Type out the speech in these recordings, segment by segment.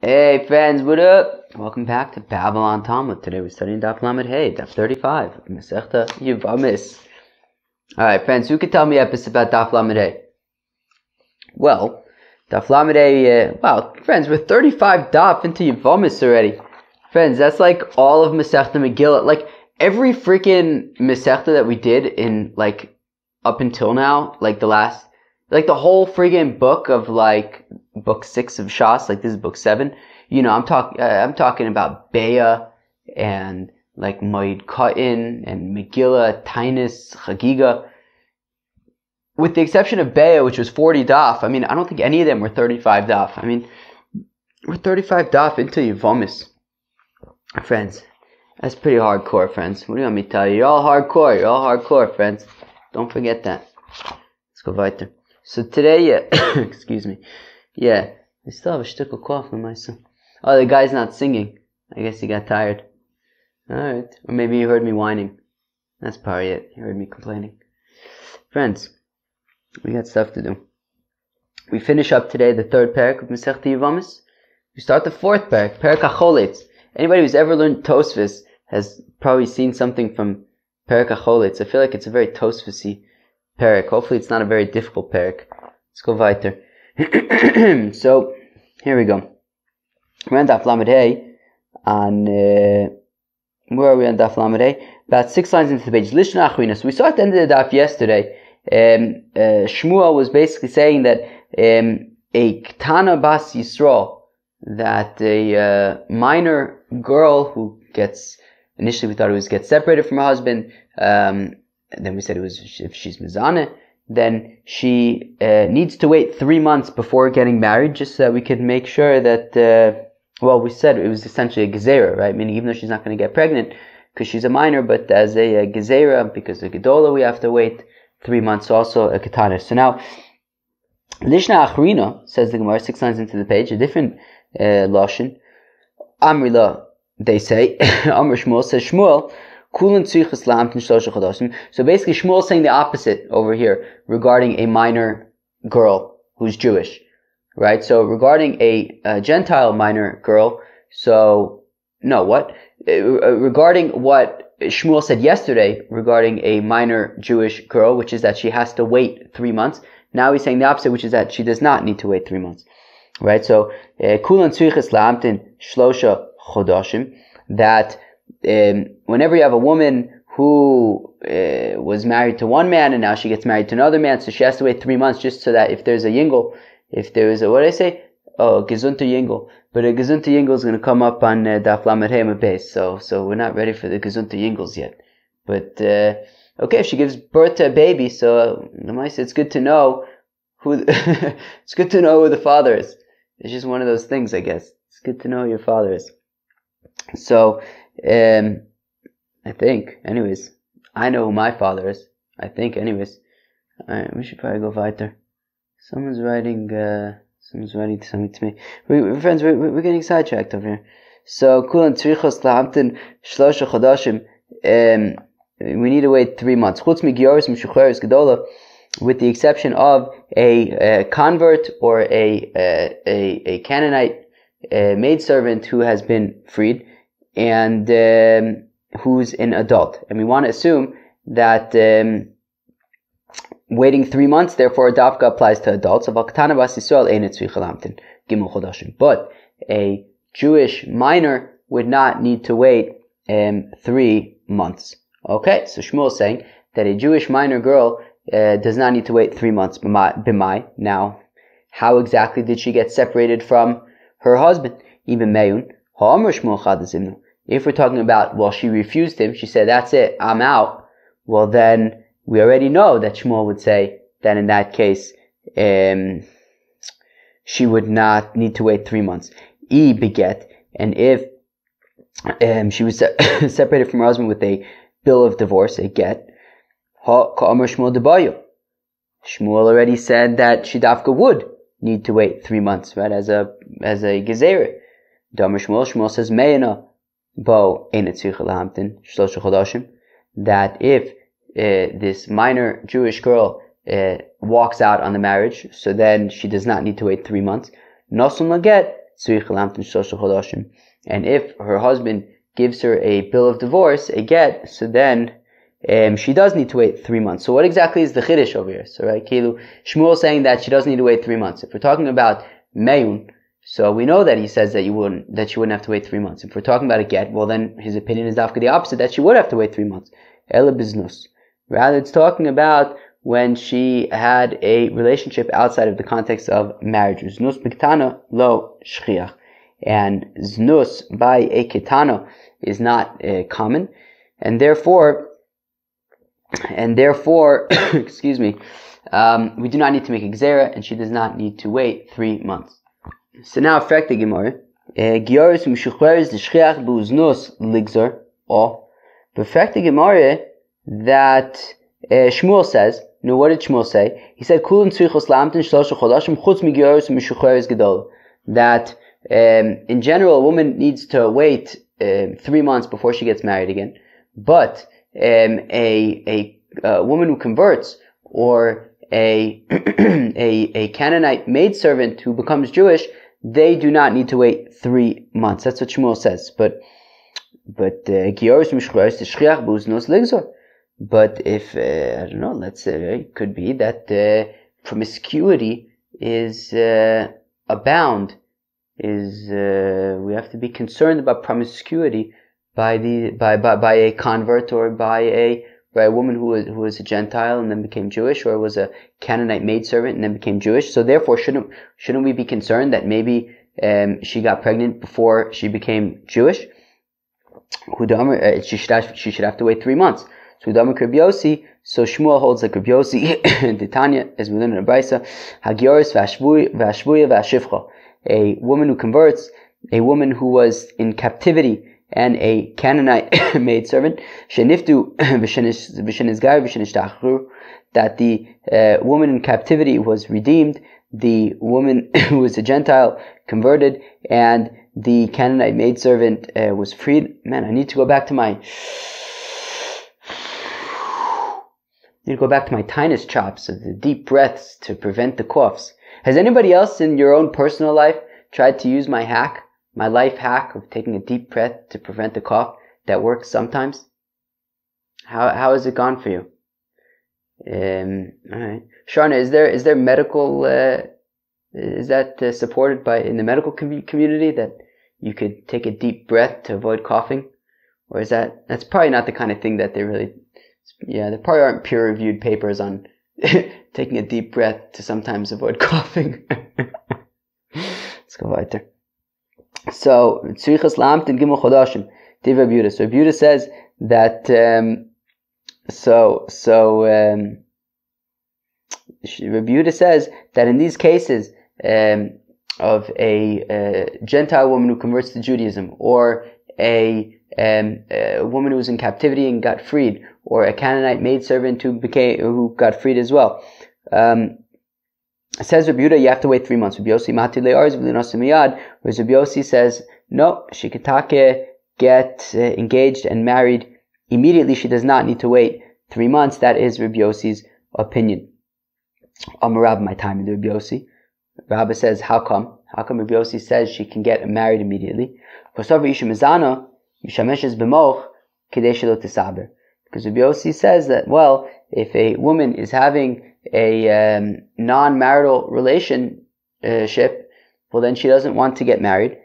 Hey friends, what up? Welcome back to Babylon Talmud. Today we're studying Daf Lamed Hey, Daf 35, Masechta Yevamos. Alright friends, who could tell me episodes about Daf Lamed Hey? Well, Daf Lamed Hey, wow, friends, we're 35 Daf into Yevamos already. Friends, that's like all of Masechta Megillah. Like, every freaking Masechta that we did in, like, up until now, like the whole friggin' book of, like, book 6 of Shas, like this is book 7. You know, I'm talking about Be'ah and like Moed Katan and Megillah, Tainus, Chagiga. With the exception of Be'ah, which was 40 daf. I mean, I don't think any of them were 35 daf. I mean, we're 35 daf into Yevamos. Friends, that's pretty hardcore, friends. What do you want me to tell you? You're all hardcore, friends. Don't forget that. Let's go weiter. So today, excuse me. Yeah, I still have a shtickle cough on myself. Oh, the guy's not singing. I guess he got tired. Alright. Or maybe he heard me whining. That's probably it. He heard me complaining. Friends, we got stuff to do. We finish up today the third parak of Masechta Yevamos. We start the fourth parak, Parak HaCholitz. Anybody who's ever learned Tosfos has probably seen something from Parak HaCholitz. I feel like it's a very Tosfosy parak. Hopefully it's not a very difficult parak. Let's go weiter. So, here we go. We're on Daf Lamed Hey, on, where are we on Daf Lamed Hey? About 6 lines into the page. Lishna Achrina. So we saw at the end of the Daf yesterday, Shmuel was basically saying that, a Ktana Bas Yisrael, that a, minor girl who initially we thought it was gets separated from her husband, and then we said it was if she's Mizaneh, then she needs to wait 3 months before getting married, just so that we could make sure that, we said it was essentially a gezerah, right? Meaning even though she's not going to get pregnant because she's a minor, but as a gezerah, because of Gedola, we have to wait 3 months, also a katana. So now, Lishna Achrina, says the Gemara, 6 lines into the page, a different lashon. Amrila, they say, Amr Shmuel says, Shmuel, so basically Shmuel is saying the opposite over here regarding a minor girl who's Jewish, right? So regarding a Gentile minor girl, regarding what Shmuel said yesterday regarding a minor Jewish girl, which is that she has to wait 3 months. Now he's saying the opposite, which is that she does not need to wait 3 months, right? So kulan tzrichas la'amtin shlosha chodashim, that whenever you have a woman who was married to one man and now she gets married to another man, so she has to wait 3 months just so that if there's a yingel, if there is a, what did I say? Oh, gezunta yingel. But a gezunta yingel is going to come up on Daf Lamed Hey base, so we're not ready for the gezunta yingels yet. But, okay, if she gives birth to a baby, so it's good to know it's good to know who the father is. It's just one of those things, I guess. It's good to know who your father is. So, I think, anyways, I know who my father is. I think, anyways. Alright, we should probably go weiter. Someone's writing something to me. Friends, we're getting sidetracked over here. So, kulan tzrichos la'amtin shlosha chodashim, we need to wait 3 months. Chutz migyoris m'shucheres gedola, with the exception of a convert or a Canaanite maidservant who has been freed, and who's an adult. And we want to assume that waiting 3 months, therefore, dafka applies to adults. But a Jewish minor would not need to wait 3 months. Okay, so Shmuel is saying that a Jewish minor girl does not need to wait 3 months. B'mai. Now, how exactly did she get separated from her husband? Even Meyun. If we're talking about, she refused him, she said, that's it, I'm out. Well, then, we already know that Shmuel would say that in that case, she would not need to wait 3 months. Beget, and if she was separated from her husband with a bill of divorce, a get, Shmuel already said that she dafka would need to wait 3 months, right, as a gezerah. Shmuel says, Me'ena, that if this minor Jewish girl walks out on the marriage, so then she does not need to wait 3 months. Nosun laget, And if her husband gives her a bill of divorce, a get, so then she does need to wait 3 months. So what exactly is the chiddush over here? So right, Shmuel saying that she doesn't need to wait 3 months. If we're talking about meyun, so we know that he says that she wouldn't have to wait 3 months. If we're talking about a get, well then his opinion is the opposite, that she would have to wait 3 months. Ela biznus. Rather, it's talking about when she had a relationship outside of the context of marriage. Znus b'ketana lo shchiach. And znus by a ketana is not common, and therefore, excuse me, we do not need to make a gzera, and she does not need to wait 3 months. So now, frek the Gemara, gioris m'shuchveres l'shchiach b'uznus ligzor, or frek the Gemara that Shmuel says. No, what did Shmuel say? He said, "Kulin tzrichos lamtin shlosha chodashim chutz migioris m'shuchveres gedol." That in general, a woman needs to wait 3 months before she gets married again. But a woman who converts, or a Canaanite maidservant who becomes Jewish, they do not need to wait 3 months. That's what Shmuel says. But if I don't know, let's say it could be that promiscuity is abound. We have to be concerned about promiscuity by a convert, or by a woman who was a Gentile and then became Jewish, or was a Canaanite maidservant and then became Jewish. So therefore, shouldn't we be concerned that maybe she got pregnant before she became Jewish? She should have to wait 3 months. So Shmuel holds like Rabbi Yossi, Titania, as we learn in the Brisa, Hagioris v'ashvuya v'ashivcha. A woman who converts, a woman who was in captivity, and a Canaanite maidservant, sheniftu v'shenizgar v'shenishtachru, that the woman in captivity was redeemed, the woman who was a Gentile converted, and the Canaanite maidservant was freed. Man, I need to go back to my tinus chops of the deep breaths to prevent the coughs. Has anybody else in your own personal life tried to use my life hack of taking a deep breath to prevent the cough? That works sometimes. How has it gone for you? Alright. Sharna, is there medical, is that supported in the medical community, that you could take a deep breath to avoid coughing? Or is that's probably not the kind of thing that they really, there probably aren't peer-reviewed papers on taking a deep breath to sometimes avoid coughing. Let's go weiter. So, tzrichas lamtin gimel chodashim. Div Rabbi Yehuda. So Rabbi Yehuda says that, Rabbi Yehuda says that in these cases, of a Gentile woman who converts to Judaism, or a woman who was in captivity and got freed, or a Canaanite maidservant who got freed as well. Says Rabbi Yehuda, you have to wait 3 months. Rabbi Yossi mati le'arz v'linosim miyad. Whereas Rabbi Yossi says, no, she could get engaged and married immediately. She does not need to wait 3 months. That is Rabbi Yossi's opinion. Amarab, my time in Rabbi Yossi. Rabbi says, how come? How come Rabbi Yossi says she can get married immediately? Because Rabbi Yossi says that, well, if a woman is having a non-marital relationship, well then she doesn't want to get married.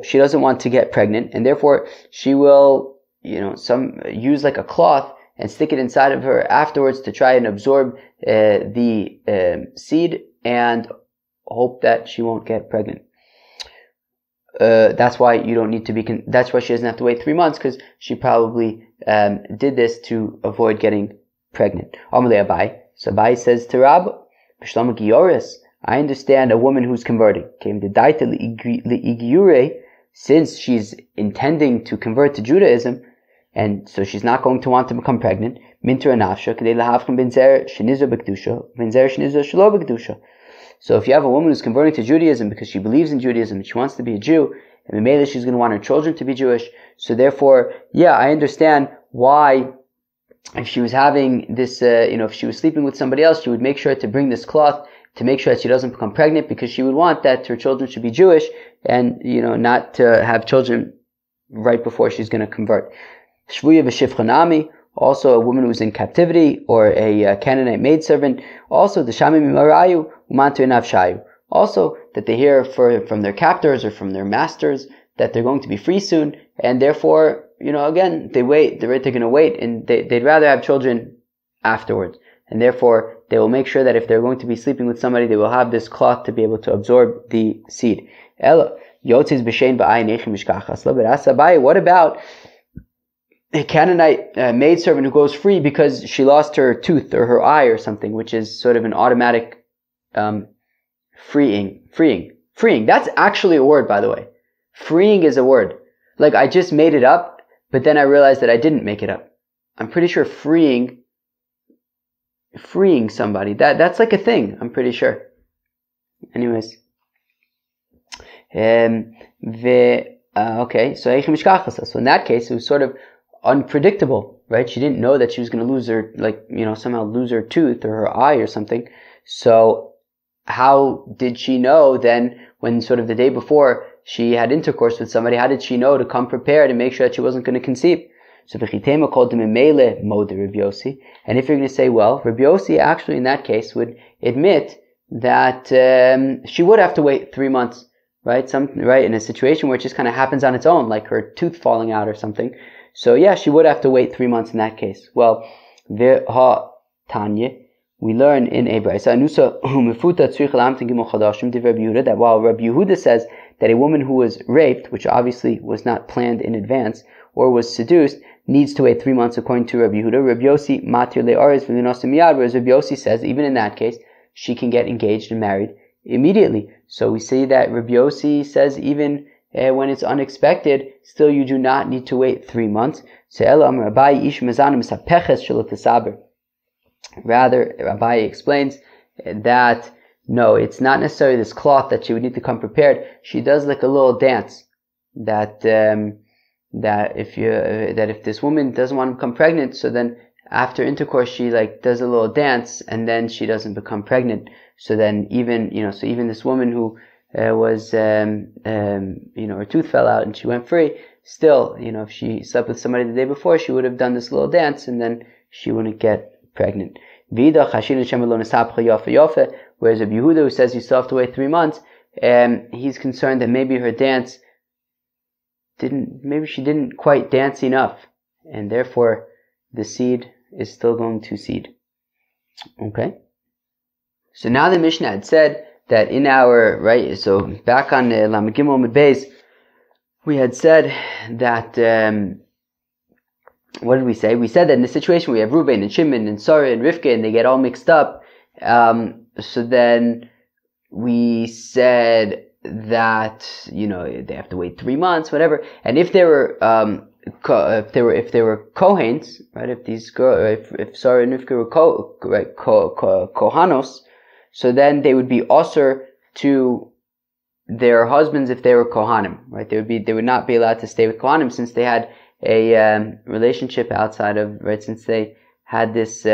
She doesn't want to get pregnant, and therefore she will, use like a cloth and stick it inside of her afterwards to try and absorb the seed and hope that she won't get pregnant. That's why you don't need to be. That's why she doesn't have to wait 3 months, because she probably did this to avoid getting pregnant. Amalei Abai. So Abai says to Rab, B'shlama Gioris, I understand a woman who's converting. Came to daita li'igiure, since she's intending to convert to Judaism, and so she's not going to want to become pregnant. Minter anafsha k'dei lahavchem ben zer shenizer b'kedusha, ben zer shenizer shelo b'kedusha. So if you have a woman who's converting to Judaism because she believes in Judaism and she wants to be a Jew, and maybe she's going to want her children to be Jewish, so therefore, I understand why, if she was having this, if she was sleeping with somebody else, she would make sure to bring this cloth to make sure that she doesn't become pregnant, because she would want that her children should be Jewish and, not to have children right before she's going to convert. Shvuya v'shifchanami, also a woman who's in captivity, or a Canaanite maidservant. Also, the shamim marayu umantu nafshayu. Also, that they hear from their captors or from their masters that they're going to be free soon, and therefore, again, they're going to wait, and they'd rather have children afterwards. And therefore, they will make sure that if they're going to be sleeping with somebody, they will have this cloth to be able to absorb the seed. What about a Canaanite maidservant who goes free because she lost her tooth or her eye or something, which is sort of an automatic freeing. That's actually a word, by the way. Freeing is a word. Like, I just made it up, but then I realized that I didn't make it up. I'm pretty sure freeing somebody, that's like a thing, I'm pretty sure. Anyways. Okay, so in that case, it was sort of unpredictable, right? She didn't know that she was going to lose her, somehow lose her tooth or her eye or something. So how did she know then, when sort of the day before she had intercourse with somebody, how did she know to come prepared and make sure that she wasn't going to conceive? So V'chitema called him Mele Mode Rabbi Yossi. And if you're going to say, well, Rabbi Yossi actually in that case would admit that she would have to wait 3 months, right? In a situation where it just kind of happens on its own, like her tooth falling out or something. So yeah, she would have to wait 3 months in that case. Well, V'ha Tanya, we learn in a Brisa that while Rabbi Yehuda says that a woman who was raped, which obviously was not planned in advance, or was seduced, needs to wait 3 months according to Rabbi Yehuda. Rabbi Yossi matir le'aris v'linosim miyad, whereas Rabbi Yossi says even in that case she can get engaged and married immediately. So we see that Rabbi Yossi says even when it's unexpected, still you do not need to wait 3 months. Rather, Rabbi explains that no, it's not necessarily this cloth that she would need to come prepared. She does like a little dance that if this woman doesn't want to become pregnant, so then after intercourse she does a little dance and then she doesn't become pregnant. So then even this woman who was her tooth fell out and she went free, still, if she slept with somebody the day before, she would have done this little dance and then she wouldn't get pregnant. Whereas Rabbi Yehuda, who says you still have to wait 3 months, he's concerned that maybe her dance maybe she didn't quite dance enough, and therefore the seed is still going to seed. Okay? So now the Mishnah had said that in our, right, so back on Lamed Gimel Amud Beis, we had said that, what did we say? We said that in the situation we have Reuben and Shimon and Sarah and Rivka and they get all mixed up, so then we said that, they have to wait 3 months, whatever. And if they were, if they were Kohens, right? If these if Sarah and Rivka were Kohanos, so then they would be osir to their husbands if they were Kohanim, right? They would not be allowed to stay with Kohanim since they had a relationship outside of, right? Since they had this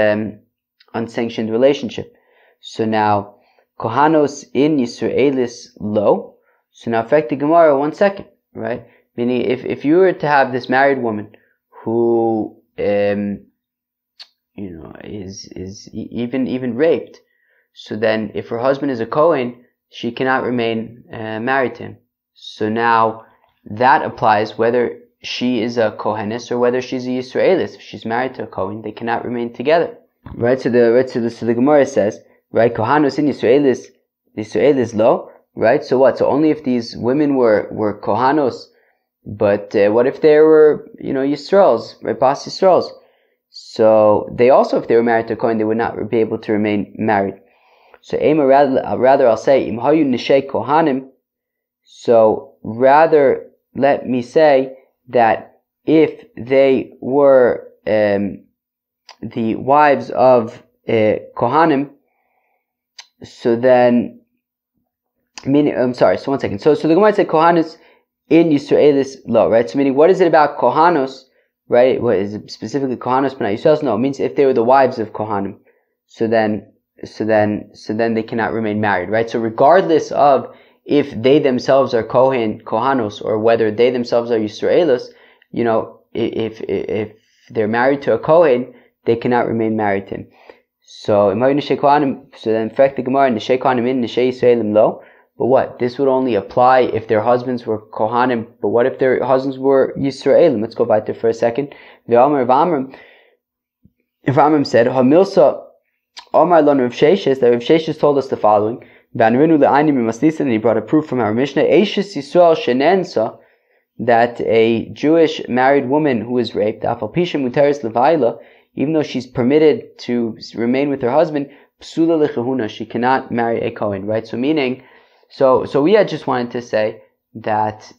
unsanctioned relationship. So now Kohanos in Yisraelis lo. So now affect the Gemara 1 second, right? Meaning if you were to have this married woman who is even raped, so then if her husband is a Kohen, she cannot remain married to him. So now that applies whether she is a Kohenis or whether she's a Yisraelis. If she's married to a Kohen, they cannot remain together. Right? So the Gemara says, right, Kohanos in Yisraelis lo, right? So what? So only if these women were Kohanos, but what if they were, Yisraels, right, Bas Yisraels? So they also, if they were married to a Kohen, they would not be able to remain married. So rather I'll say, Im hayu nishei Kohanim, so rather let me say that if they were the wives of Kohanim, so then, I'm sorry, so 1 second. So the Gemara said Kohanos in Yisraelis lo, right? So meaning, what is it about Kohanos, right? What is it specifically Kohanos, but not Yisraelis? No, it means if they were the wives of Kohanim. So then, so then they cannot remain married, right? So regardless of if they themselves are Kohanos, or whether they themselves are Yisraelos, if they're married to a Kohen, they cannot remain married to him. So then fact the Gemara, Neshei Kohanim in, Neshei Yisraelim lo. But what? This would only apply if their husbands were Kohanim. But what if their husbands were Yisraelim? Let's go back there for a second. Yevamos said, Hamilsa Omar Lon Rav Sheshes, that Rav Sheshes told us the following. And he brought a proof from our Mishnah, Eishes Yisrael Shenensa, that a Jewish married woman who is raped, even though she's permitted to remain with her husband, psula lechahuna, she cannot marry a Kohen, right? So meaning, so we had just wanted to say that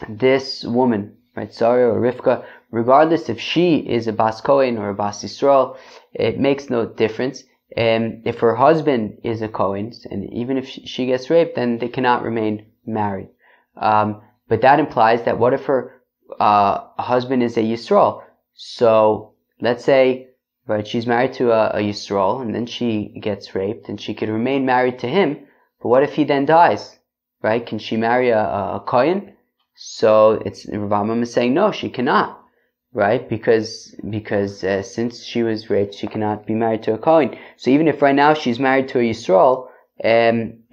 this woman, right, Sarah or Rivka, regardless if she is a Bas Kohen or a Bas Yisrael, it makes no difference. If her husband is a Kohen, and even if she gets raped, then they cannot remain married. But that implies that what if her husband is a Yisrael? So let's say, right, she's married to a Yisrael, and then she gets raped, and she could remain married to him. But what if he then dies? Right? Can she marry a Kohen? So Yevamos is saying no, she cannot. Right? Because since she was raped, she cannot be married to a Kohen. So even if right now she's married to a Yisrael,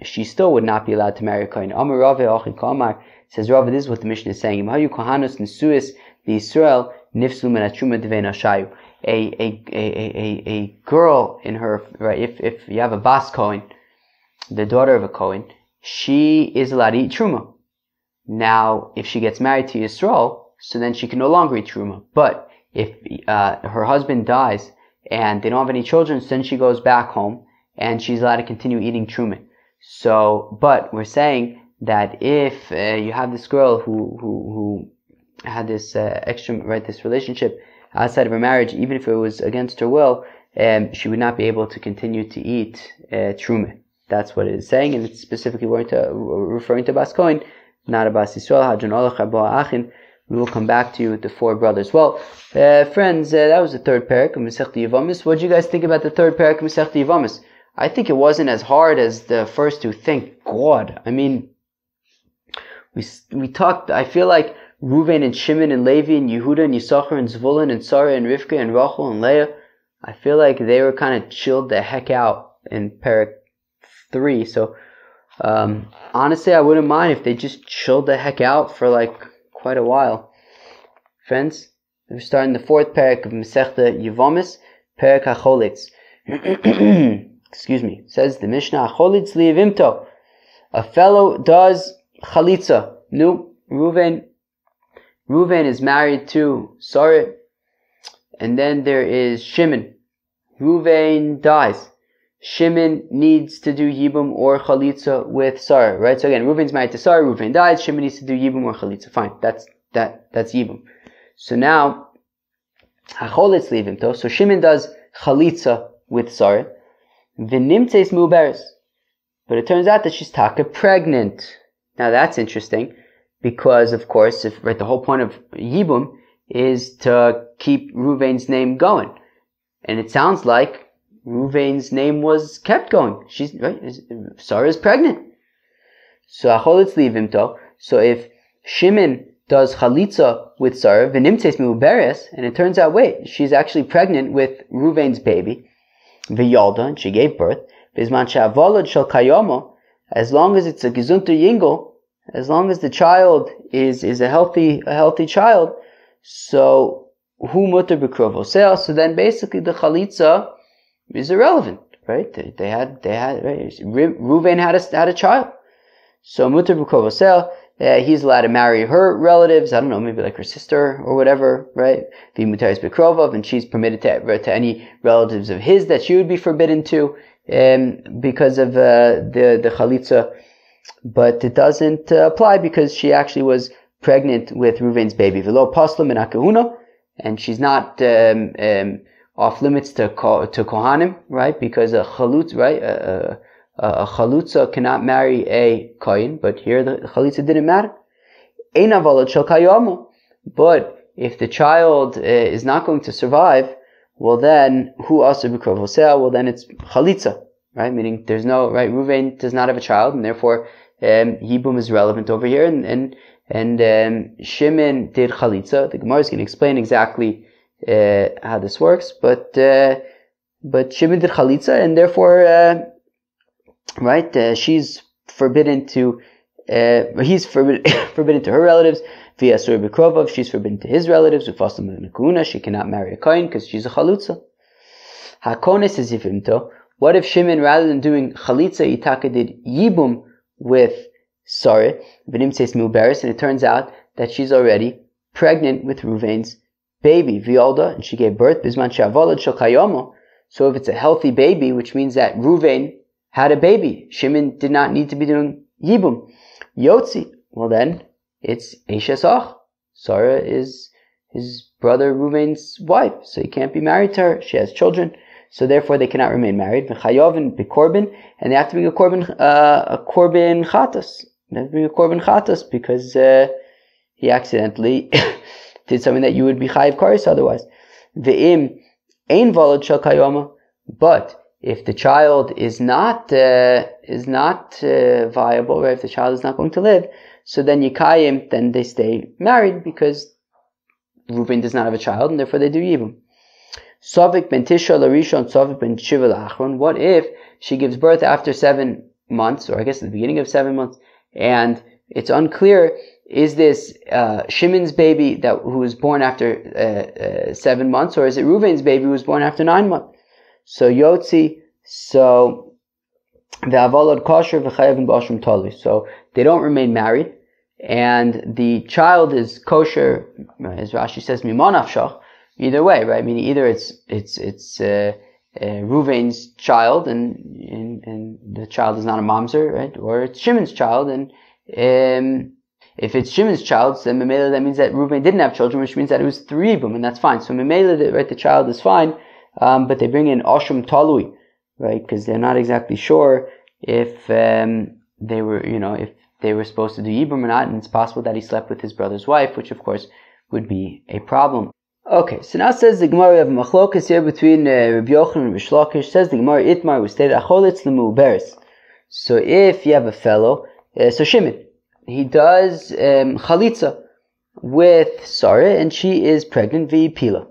she still would not be allowed to marry a Kohen. Amar Rava Achi Kamar says, Rava, this is what the Mishnah is saying. Imayu Kohanos Nesuis the Yisrael Nifslu Min Truma Devei Nashayu. A girl in her, right? If you have a Bas Kohen, the daughter of a Kohen, she is allowed to eat Truma. Now, if she gets married to Yisrael, so then she can no longer eat Truma. But if her husband dies and they don't have any children, so then she goes back home and she's allowed to continue eating Truma. So, but we're saying that if you have this girl who had this this relationship outside of her marriage, even if it was against her will, she would not be able to continue to eat Truma. That's what it is saying, and it's specifically referring to Bas Kohen, not a Bas Yisrael. Hadron Olach Arba Achin. We will come back to you with the four brothers. Well, friends, that was the third parak of Masechta Yevamos. What did you guys think about the third parak of Masechta Yevamos? I think it wasn't as hard as the first two. Thank God. I mean, we talked, I feel like Reuven and Shimon and Levi and Yehuda and Yisachar and Zvulun and Sarah and Rivka and Rachel and Leah, I feel like they were kind of chilled the heck out in parak 3. So, honestly, I wouldn't mind if they just chilled the heck out for like quite a while. Friends, we're starting the fourth parak of Masechta Yevamos, parak HaCholitz. Excuse me. Says the Mishnah, HaCholitz liyevimto. A fellow does chalitza. No, Reuven is married to Sarah, and then there is Shimon. Reuven dies. Shimon needs to do Yibum or Chalitza with Sarah, right? So again, Reuven's married to Sarah, Reuven dies, Shimon needs to do Yibum or Chalitza. Fine, that's Yibum. So now, HaCholitz liyevimto. So Shimon does Chalitza with Sarah. V'nimtzeis mu'beres. But it turns out that she's taka pregnant. Now that's interesting, because of course, the whole point of Yibum is to keep Reuven's name going. And it sounds like Reuven's name was kept going. She's right. Sarah is pregnant. So HaCholitz liyevimto. So if Shimon does chalitza with Sarah, v'nimtzeis mu'beres, and it turns out, wait, she's actually pregnant with Reuven's baby, v'yalda, and she gave birth, b'zman she'avolad shel kayomo, as long as it's a gesunter yingel, as long as the child is a healthy child, so hu muter b'krovosel. So then basically the chalitza is irrelevant, right? They had right? Reuven had a child, so mutar b'krovosel. He's allowed to marry her relatives. I don't know, maybe like her sister or whatever, right? V'mutaris b'krovov, and she's permitted to any relatives of his that she would be forbidden to, because of the chalitza. But it doesn't apply because she actually was pregnant with Reuven's baby. V'lo pasla min hakahuna, and she's not off limits to Kohanim, right? Because a chalutz, right? A chalutza cannot marry a kohen, but here the chalitza didn't matter. Ein avalad shel kayomo. But if the child is not going to survive, well then, who also b'krov hosea? Well then it's chalitza, right? Meaning there's no, right, Reuven does not have a child, and therefore Yibum is relevant over here, and Shimon did chalitza. The Gemara is going to explain exactly how this works, but Shimon did chalitza, and therefore, she's forbidden to, he's forbidden to her relatives. Via Sur B'Krovov, she's forbidden to his relatives. Ufasam Nekuna, she cannot marry a kohen because she's a chalutza. Hakonis is yivimto. What if Shimon, rather than doing chalitza, Itaka did yibum with Sarah, V'nim says Muberis, and it turns out that she's already pregnant with Ruvain's baby, Violda, and she gave birth, Bisman Shavolad Shel Kayomo. So if it's a healthy baby, which means that Ruvain had a baby, Shimon did not need to be doing yibum. Yotzi, well then, it's Eishes Ach. Sarah is his brother Reuven's wife, so he can't be married to her. She has children, so therefore they cannot remain married. V'chayovin b'korban, and they have to bring a korban chatas. They have to bring a korban chatas because he accidentally did something that you would be chayiv karis otherwise. Ve'im ein volod shel kayoma, but if the child is not viable, right? If the child is not going to live, so then Yikayim, then they stay married because Reuven does not have a child, and therefore they do Yibum. Sovik ben Tisha Larishon, Sovik ben Shiva Lachron. What if she gives birth after 7 months, or I guess at the beginning of 7 months, and it's unclear, is this Shimon's baby who was born after 7 months, or is it Reuven's baby who was born after 9 months? So Yotzi, so Ve'avolod kosher v'chayavin b'ashrim tali. So they don't remain married, and the child is kosher, as Rashi says, mimon afshach. Either way, right? Meaning either it's Reuven's child, and the child is not a mamzer, right? Or it's Shimon's child, and if it's Shimon's child, then Memela, that means that Reuven didn't have children, which means that it was 3 bum, and that's fine. So Memela, right, the child is fine, but they bring in ashrim talui, right? Because they're not exactly sure if they were, if they were supposed to do Yibum or not, and it's possible that he slept with his brother's wife, which of course would be a problem. Okay, so now says the Gemara, we have a machlokas here between Rabbi Yochanan and Rish Lakish. Says the Gemara, Itmar was stated acholitz lemuberes. So if you have a fellow, so Shimon, he does chalitza with Sarah, and she is pregnant via pila,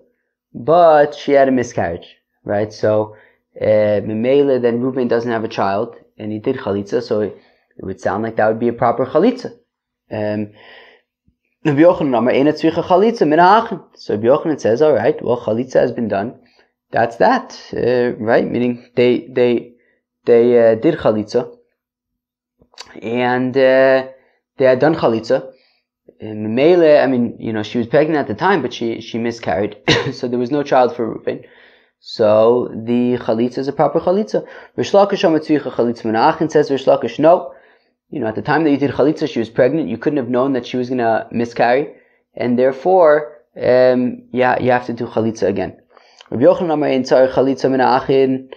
but she had a miscarriage, right? So Memela, then Reuven doesn't have a child, and he did chalitza, so it would sound like that would be a proper chalitza. So Rabbi Yochanan says, all right, well, chalitza has been done. That's that, right? Meaning they did chalitza, and they had done chalitza. Memele, she was pregnant at the time, but she miscarried, so there was no child for Reuven. So the chalitza is a proper chalitza. Rish Lakish amatzricha chalitza menachin, says Rish Lakish, no. At the time that you did chalitza, she was pregnant. You couldn't have known that she was going to miscarry, and therefore, you have to do chalitza again. Rabbi Yochanan amar ein tzarich chalitza menachin,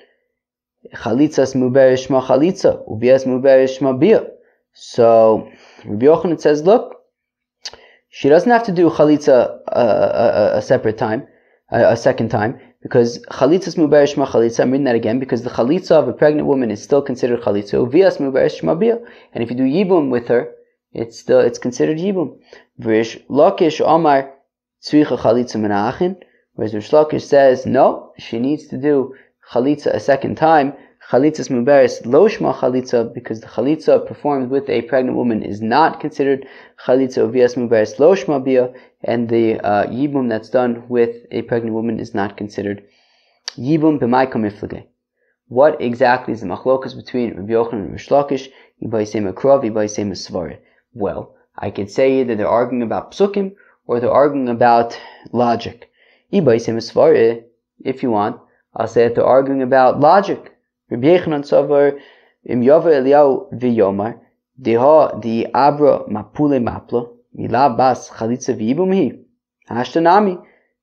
chalitzas muberish ma chalitza, ubias muberish ma bia. So Rabbi Yochanan says, look, she doesn't have to do chalitza a separate time, a second time, because chalitzas muberish ma chalitza, I'm reading that again, because the chalitza of a pregnant woman is still considered chalitza, uvias muberish ma bia, and if you do yibum with her, it's considered yibum. V'rish Lakish Omar tzricha chalitza menachin, whereas Rish Lakish says, no, she needs to do chalitza a second time. Chalitzas muberis lo shma chalitza, because the chalitza performed with a pregnant woman is not considered chalitza. Uvias muberis lo shma bia, and the yibum that's done with a pregnant woman is not considered yibum b'may kamiflage. What exactly is the machlokas between Rabbi Yochanan and Rish Lakish? Ibai sema krov, ibai sema svara. Well, I could say either they're arguing about psukim or they're arguing about logic. Ibai sema svara, if you want, I'll say that they're arguing about logic. Rabbi Yochanan savar im yover Eliyahu v'yomar deha di abra mapule maplo mila bas chalitza v'yibum hi hashtanami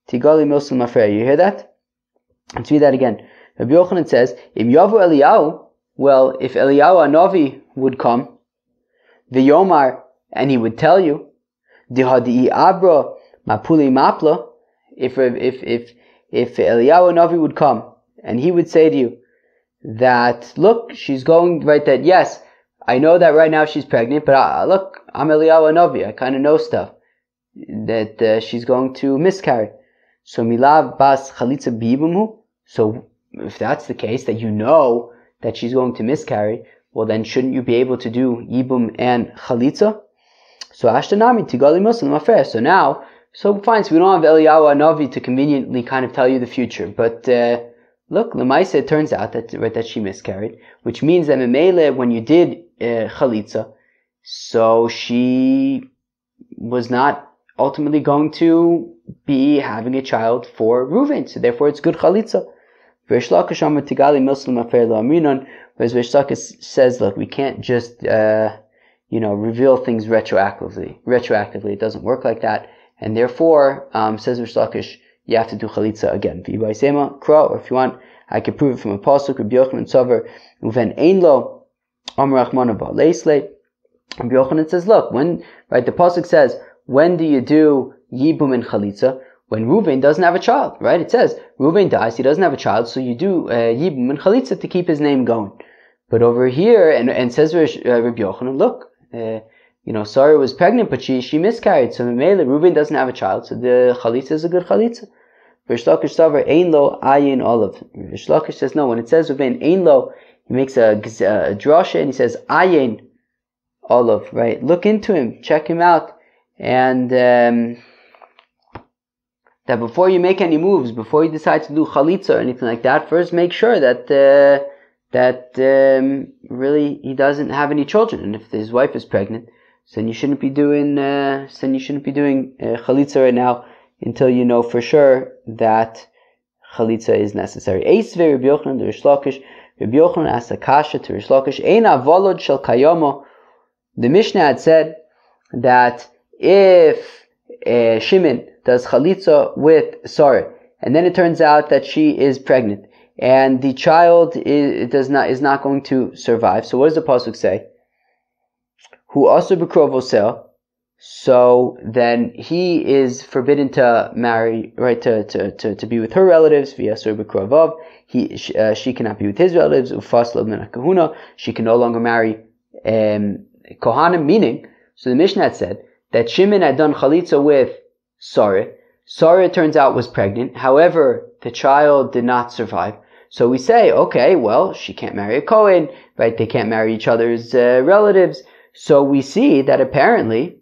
tigali milsul mafreya. You hear that? Let's read that again. Rabbi Yochanan says, im yover Eliyahu, well, if Eliyahu Hanavi would come, v'yomar, and he would tell you, deha di abra mapule maplo, if if Eliyahu Navi would come and he would say to you that, look, she's going, right, that yes, I know that right now she's pregnant, but look, I'm Eliyahu Navi, I kind of know stuff, that she's going to miscarry. So milav bas chalitza b'yibumu. So if that's the case, that you know that she's going to miscarry, well then shouldn't you be able to do yibum and chalitza? So ashtanami tigali muslim affair. So now, so fine, so we don't have Eliyahu Navi to conveniently kind of tell you the future, but look, Lemaisa, it turns out that she miscarried, which means that Memele, when you did chalitza, so she was not ultimately going to be having a child for Reuven, so therefore it's good chalitza. Whereas Rish Lakish says, look, we can't just reveal things retroactively. It doesn't work like that, and therefore says Rish Lakish, you have to do chalitza again. Or if you want, I can prove it from a pasuk. Rabbi Yochanan Tzavar Uven Ein Lo Amar Rachmana Ba'Leisle. Rabbi Yochanan says, look, when the pasuk says, when do you do yibum and chalitza? When Reuven doesn't have a child, right? It says Reuven dies, he doesn't have a child, so you do yibum and chalitza to keep his name going. But over here, and says Rabbi Yochanan, look, Sarah was pregnant, but she miscarried. So Mele, Reuven doesn't have a child, so the chalitza is a good chalitza. Rish Lakish Savar Ein Lo Ayin Olav. Rish Lakish says no. When it says Reuven Ein Lo, he makes a drasha and he says Ayin Olav. Right? Look into him, check him out, and that before you make any moves, before you decide to do chalitza or anything like that, first make sure that really he doesn't have any children, and if his wife is pregnant, then you shouldn't be doing chalitza right now until you know for sure that chalitza is necessary. Eisvei Rabbi Yochanan to Rish Lakish. Rabbi Yochanan asked a kasha to Rish Lakish. Ein avolod shel kayamo. The Mishnah had said that if Shimon does chalitza with Sarah, and then it turns out that she is pregnant, and the child is not going to survive. So what does the pasuk say? Who also bekrovosel. So then he is forbidden to marry, right? To be with her relatives. V'yasur bekrovav. She cannot be with his relatives. Ufasla min kahuna. She can no longer marry kohanim. Meaning, so the Mishnah had said that Shimon had done chalitza with Sarah. Sarah, it turns out, was pregnant. However, the child did not survive. So we say, okay, well, she can't marry a Kohen, right? They can't marry each other's relatives. So we see that apparently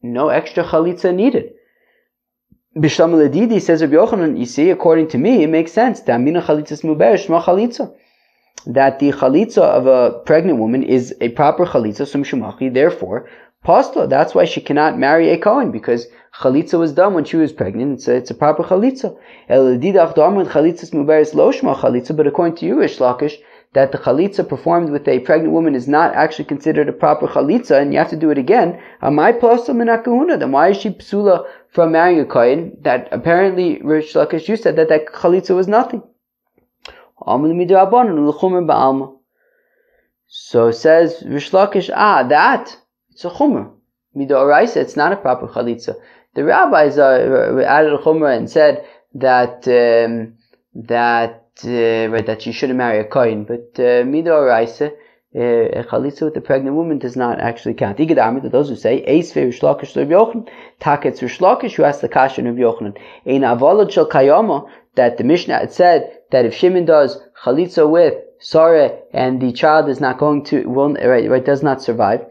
no extra chalitza needed. Bishlam Ledidi says Rabbi Yochanan, you see, according to me, it makes sense. That the chalitza of a pregnant woman is a proper chalitza, sum shumachi, therefore, Pasta, that's why she cannot marry a Kohen, because chalitza was done when she was pregnant. It's a proper chalitza. But according to you, Rish Lakish, that the chalitza performed with a pregnant woman is not actually considered a proper chalitza, and you have to do it again. Then why is she psula from marrying a Kohen? That apparently, Rish Lakish, you said that chalitza was nothing. So says Rish Lakish, that it's a chumrah. Midoraisa, it's not a proper chalitza. The rabbis added a chumrah and said that she shouldn't marry a kohen, but midoraisa, a chalitza with a pregnant woman does not actually count. Igad those who say eisvei Rish Lakish Rabbi Yochanan, taketz Rish Lakish, who asked the kasha in Rabbi Yochanan, ein avolod shel kayama, that the Mishnah had said that if Shimon does chalitza with Sarah and the child is not going to does not survive,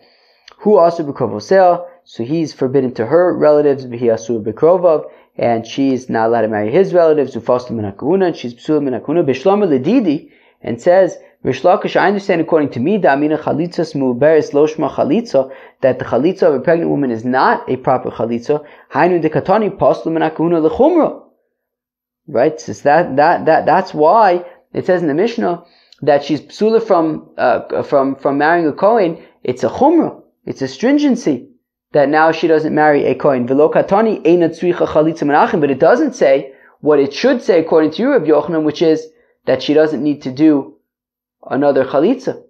who also bekrovosel, so he's forbidden to her relatives, he asur bekrovav, and she's not allowed to marry his relatives, ufasla min hakahuna, and she's psula min hakahuna, bishlam ledidi, and says, Rish Lakish, I understand according to me, da'amina chalitzas mu'beres loshma chalitza, that the chalitza of a pregnant woman is not a proper chalitza, hainu dekatani pasla min hakahuna lechumra. Right? So that's why it says in the Mishnah that she's psula from marrying a Kohen. It's a chumra. It's a stringency that now she doesn't marry a Kohen. But it doesn't say what it should say according to you, Rabbi Yochanan, which is that she doesn't need to do another chalitza.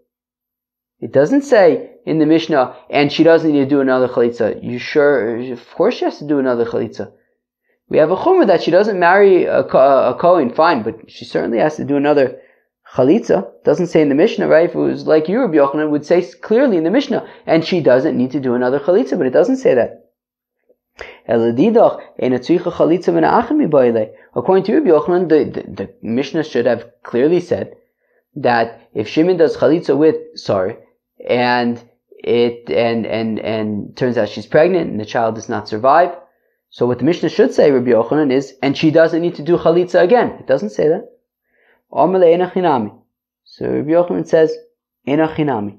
It doesn't say in the Mishnah, and she doesn't need to do another chalitza. You sure? Of course she has to do another chalitza. we have a chumrah that she doesn't marry a Kohen, fine, but she certainly has to do another chalitza. Doesn't say in the Mishnah, right? If it was like you, Rabbi Yochanan, would say clearly in the Mishnah, and she doesn't need to do another chalitza, but it doesn't say that. According to Rabbi Yochanan, the Mishnah should have clearly said that if Shimon does chalitza with Sar, and turns out she's pregnant and the child does not survive, so what the Mishnah should say, Rabbi Yochanan, is, and she doesn't need to do chalitza again. It doesn't say that. So Rabbi Yochanan says, Enachinami.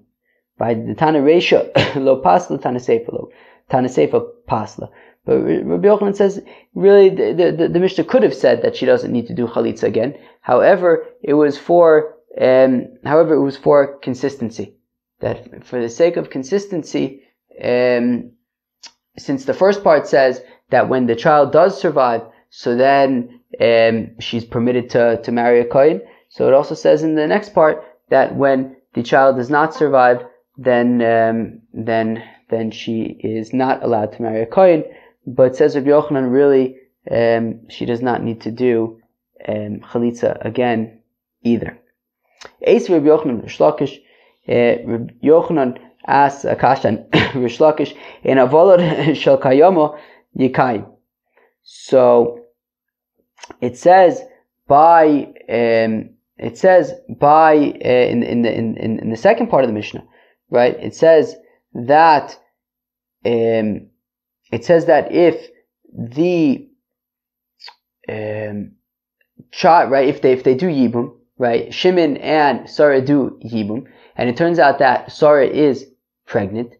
By the Tana Reisha, lo pasla, Tana Seifa lo. Tana Seifa pasla. But Rabbi Yochanan says, really, the Mishnah could have said that she doesn't need to do chalitza again. However, it was for consistency. That for the sake of consistency, since the first part says that when the child does survive, so then she's permitted to marry a Kohen. So it also says in the next part that when the child does not survive, then she is not allowed to marry a Kohen. But says Rabbi Yochanan, really, she does not need to do chalitza again either. Eis Rabbi Yochanan Rish Lakish. Rabbi Yochanan asks Akashan Rish Lakish in avolad shel kayamo yikayim. So it says in the second part of the Mishnah, right? It says that if the child, right, if they do yibum, right, Shimon and Sarah do yibum, and it turns out that Sarah is pregnant,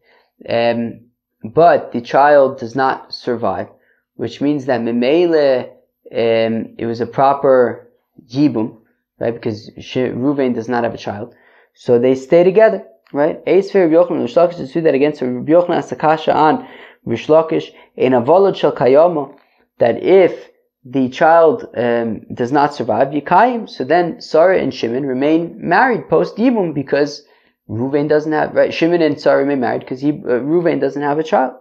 but the child does not survive, which means that memele it was a proper yibum, right? Because Reuven does not have a child, so they stay together, right? Eis Rabbi Yochanan Rish Lakish to do that again. So Rabbi Yochanan asks Akasha on Rish Lakish in avolad shel kayama, that if the child does not survive Yikayim, so then Sarah and Shimon remain married post Yibum, because Reuven doesn't have, right? Shimon and Sarah remain married because Reuven doesn't have a child.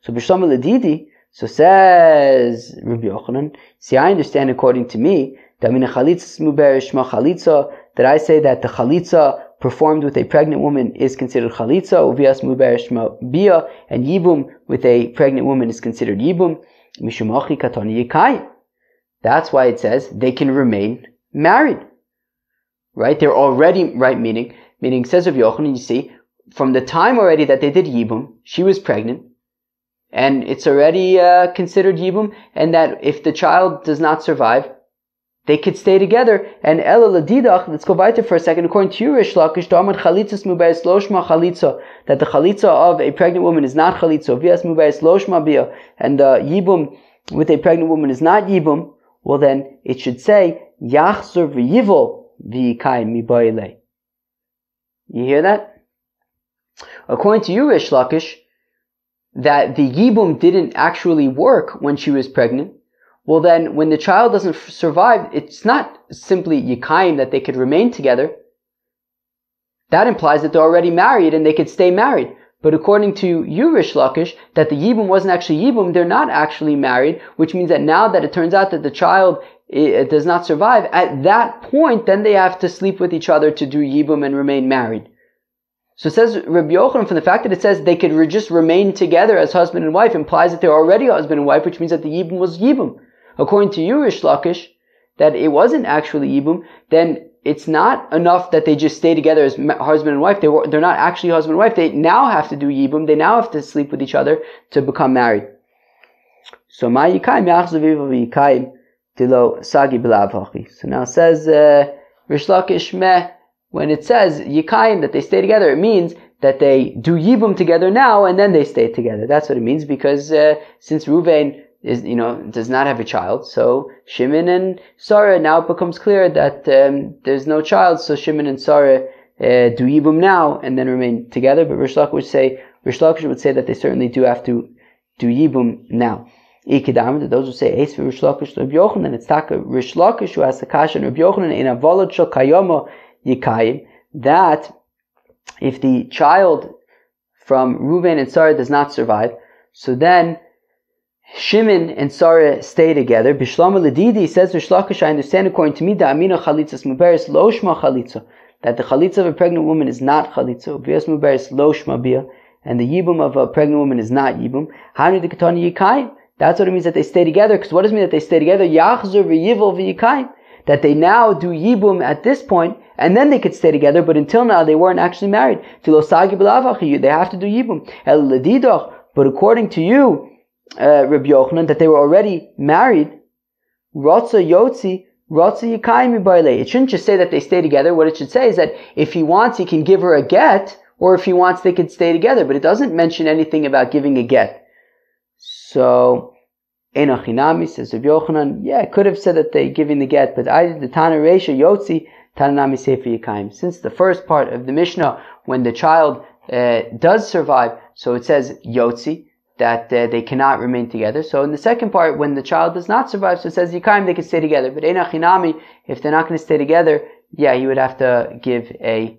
So B'Shama Ledidi, so says Rabbi Yochanan, see, I understand according to me that min chalitza muber shma chalitza, that I say that the chalitza performed with a pregnant woman is considered chalitza, uvias muber shma bia, and yibum with a pregnant woman is considered yibum. Mishum achi katani yikayim. That's why it says they can remain married, right? They're already, right, meaning says Rabbi Yochanan, you see, from the time already that they did yibum, she was pregnant, and it's already considered yibum, and that if the child does not survive, they could stay together. And Ela Ladidach, let's go weiter for a second. According to Rish Lakish, Damad Chalitzas Mubayis Loshma Chalitza, that the Chalitza of a pregnant woman is not Chalitza, Vias Mubayis Loshma Bia, and the Yibum with a pregnant woman is not Yibum. Well, then it should say Yachzor v'Yivol v'Yikayim miBoilei. You hear that? According to Rish Lakish, that the Yibum didn't actually work when she was pregnant. Well, then, when the child doesn't survive, it's not simply Yikayim that they could remain together. That implies that they're already married and they could stay married. But according to Rish Lakish, that the Yibum wasn't actually Yibum, they're not actually married, which means that now that it turns out that the child does not survive, at that point, then they have to sleep with each other to do Yibum and remain married. So it says Rabbi Yochanan, from the fact that it says they could just remain together as husband and wife, implies that they're already husband and wife, which means that the Yibum was Yibum. According to Rish Lakish, that it wasn't actually Yibum, then it's not enough that they just stay together as husband and wife. They're not actually husband and wife. They now have to do Yibum. They now have to sleep with each other to become married. So ma Yikayim yachzor v'Yikayim tilo sagi b'lav hachi. So now it says Rish Lakish meh, when it says Yikayim, that they stay together, it means that they do Yibum together now and then they stay together. That's what it means, because since Reuven does not have a child, so Shimon and Sarah, now it becomes clear that there's no child, so Shimon and Sarah do Yibum now and then remain together. But Rish Lakish would say that they certainly do have to do Yibum now. Ikidam, those who say Eis Rish Lakish Rabbi Yochanan, it's Taka Rish Lakish who has the Kasha and Rabbi Yochanan in avolad shel kayama yikayim, that if the child from Reuven and Sarah does not survive, so then Shimon and Sarah stay together. Bishlama Ladidi says Rish Lakish, I understand according to me that Amina Chalitzas Muberis Lo Shma Chalitza, that the Chalitza of a pregnant woman is not Chalitza, Ubias Muberis Lo Shma Bia, and the Yibum of a pregnant woman is not Yibum. Hani de Ketani Yikayim. That's what it means that they stay together, because what does it mean that they stay together? Yachzur v'yivol v'yikayim. That they now do Yibum at this point, and then they could stay together, but until now they weren't actually married. They have to do Yibum. El Ladidoch, but according to you, Rabbi Yochanan, that they were already married, Rotza Yotzi, Rotza Yikayim Ibayle. It shouldn't just say that they stay together. What it should say is that if he wants, he can give her a get, or if he wants, they could stay together. But it doesn't mention anything about giving a get. So, Enochinami says Rabbi Yochanan, yeah, it could have said that they're giving the get, but I did the Tana Reisha Yotzi, Tananami Sefer Yikayim. Since the first part of the Mishnah, when the child does survive, so it says Yotzi, that they cannot remain together. So in the second part, when the child does not survive, so it says Yikayim, they can stay together. But Enochinami, if they're not going to stay together, yeah, he would have to give a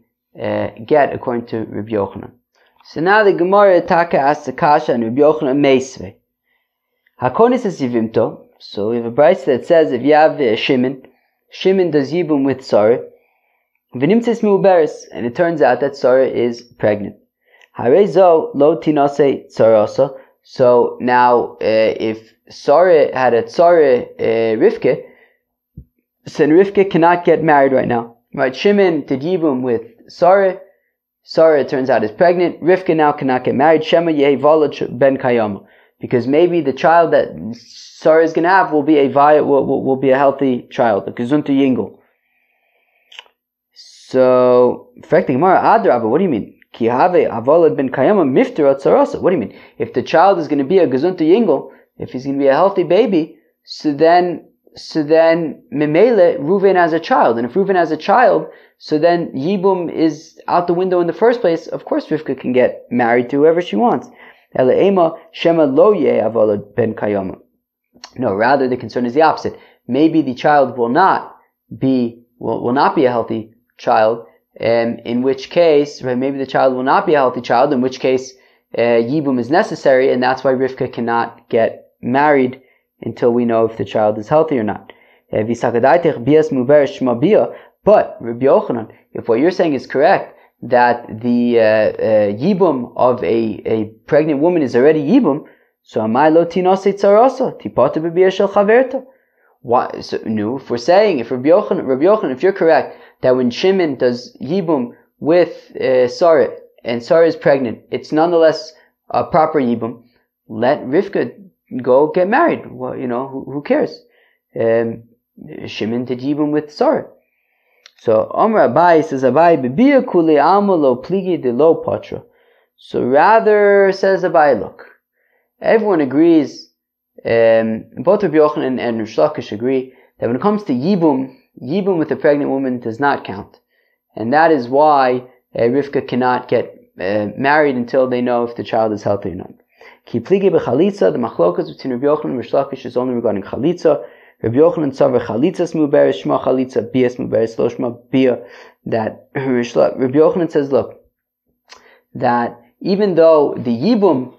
get according to Rabbi Yochanan. So now the Gemara Taka asks the Kasha and Rabbi Yochanan Meisve. Hakonis is Yivimto. So we have a brayso that says if you have Shimon does Yibum with Sarah, V'nimtzis Muberis, and it turns out that Sarah is pregnant. Harezo lo tinase Sarasa. So now if Sarah had a Tzara Rivka, then Rivka cannot get married right now. Right? Shimon did Yibum with Sarah. Sarah, it turns out, is pregnant. Rivka now cannot get married. Shema Yehi Valad Ben Kayama. Because maybe the child that Sarah is going to have will be a healthy child, a Gezunta Yingel. So, Frek the Gemara, Adrabah, what do you mean? Ki have Avalad Ben Kayama Miftarat Sarasa. What do you mean? If the child is going to be a Gezunta Yingel, if he's going to be a healthy baby, so then Memele, Reuven has a child. And if Reuven has a child, so then Yibum is out the window in the first place. Of course Rivka can get married to whoever she wants. No, rather the concern is the opposite. Maybe the child will not be a healthy child, in which case, right, maybe the child will not be a healthy child, in which case Yibum is necessary, and that's why Rivka cannot get married until we know if the child is healthy or not. But Rabbi Yochanan, if what you're saying is correct, that the Yibum of a pregnant woman is already Yibum, so amai lo tinase tzarasa tipata b'biyah shel chaverta. Why? So no, if we're saying, if Rabbi Yochanan, if you're correct that when Shimon does Yibum with Sarah and Sarah is pregnant, it's nonetheless a proper Yibum. Let Rivka go get married. Well, who cares? Shimon did Yibum with Sarah. So Amar Abai says Abai Bibiya Kuli Alma Lo Pligi De Lo Patra. So rather, says Abai, look, everyone agrees, both Rabbi Yochanan and Rish Lakish agree that when it comes to Yibum with a pregnant woman does not count, and that is why Rivka cannot get married until they know if the child is healthy or not. Ki Pligi B'Chalitza, the machlokas between Rabbi Yochanan and Rish Lakish is only regarding Chalitza. Rabbi Yochanan Tzavar Chalitzas Muberes Shma Chalitza Bias Muberes Lo Shma Bia. That Rabbi Yochanan says, look, that even though the Yibum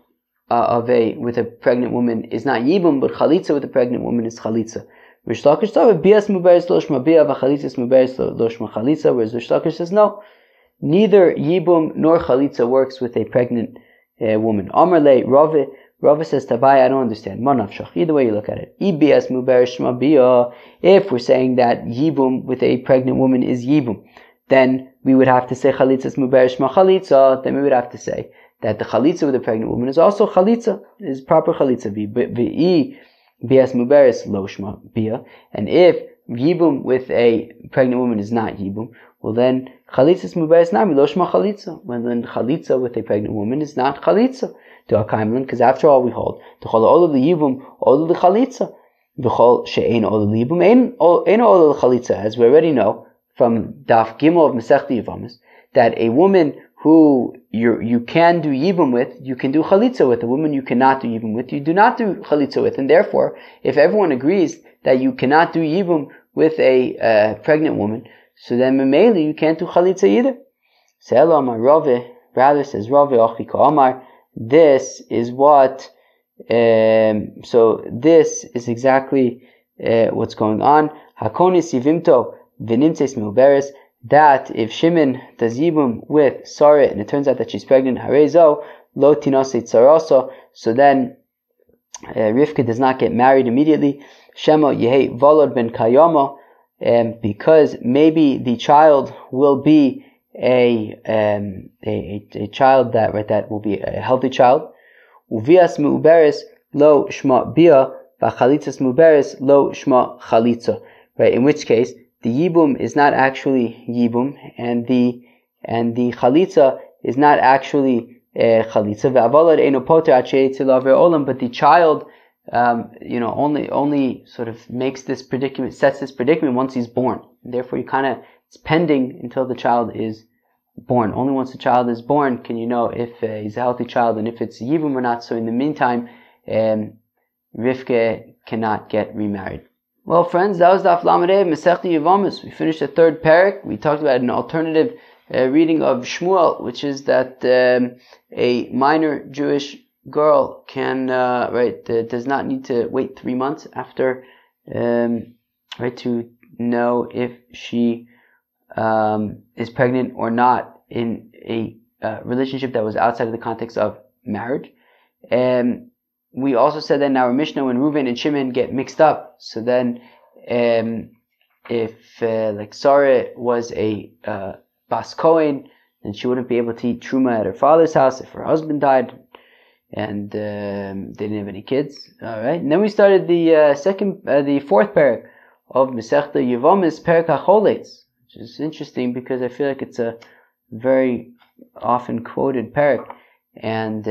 with a pregnant woman is not Yibum, but Chalitza with a pregnant woman is Chalitza. Rish Lakish Tzavar Bias Muberes Lo Shma Bia V'Chalitzas Muberes Lo Shma Chalitza. Whereas Rish Lakish says no, neither Yibum nor Chalitza works with a pregnant woman. Amar Le Rave. Rava says, Tabai, I don't understand. Manavshach. Either way you look at it. If we're saying that Yibum with a pregnant woman is Yibum, then we would have to say Chalitzas Muber Shma Chalitza. Then we would have to say that the Chalitza with a pregnant woman is also Chalitza, is proper Chalitza. Bias Muberes Lo Shma Bia. And if Yibum with a pregnant woman is not Yibum, well then Chalitzas Muberes Nami Lo Shma Chalitza. When then Chalitza with a pregnant woman is not Chalitza. Because after all we hold the chol all of the yibum, all of the chalitza, the chol she'ein all of the yibum, ain all of the chalitza, as we already know from Daf Gimel of Masechta Yevamos, that a woman who you can do yibum with, you can do chalitza with. A woman you cannot do yibum with, you do not do chalitza with. And therefore, if everyone agrees that you cannot do yibum with a pregnant woman, so then memeli you can't do chalitza either. Se'elo amar Rave, rather says Rave Achi Ka'amar. This is what So this is exactly what's going on. Hakonis yivimto v'nimtzeis muberes. That if Shimon does yibum with Sarah and it turns out that she's pregnant, harezo lo tinasei tzarasa. So then Rivka does not get married immediately. Shema yehei valad ben kayama, because maybe the child will be a child that will be a healthy child. Uvias mu'beres lo shma bia, v'chalitzas mu'beres lo shma chalitza. Right, in which case the yibum is not actually yibum, and the chalitza is not actually chalitza. Ve'avalad eino poter ad she'etzilav ve'olam. But the child, only sort of sets this predicament once he's born. And therefore, it's pending until the child is born. Only once the child is born can you know if he's a healthy child and if it's yibum or not. So in the meantime, Rivka cannot get remarried. Well, friends, that was Daf Lamed Hey Masechta Yevamos. We finished the third parak. We talked about an alternative reading of Shmuel, which is that a minor Jewish girl does not need to wait 3 months after to know if she is pregnant or not in a relationship that was outside of the context of marriage. We also said that in our Mishnah, when Reuven and Shimon get mixed up, so then if Sarah was a Bas Kohen, then she wouldn't be able to eat Truma at her father's house if her husband died and they didn't have any kids. All right, and then we started the fourth parak of Masechta Yevamos, Parak HaCholetz, which is interesting because I feel like it's a very often quoted parak. And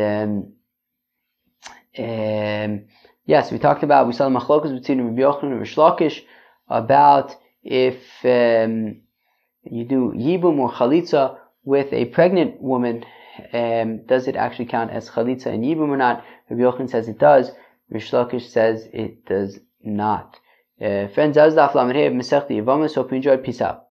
yes, we saw the machlokas between Rabbi Yochanan and Rish Lakish about if you do yibum or chalitza with a pregnant woman, does it actually count as chalitza and yibum or not? Rabbi Yochanan says it does. Rish Lakish says it does not. Friends, that was Daf Lamed Hey of Masechta Yevamos. Hope you enjoyed. Peace out.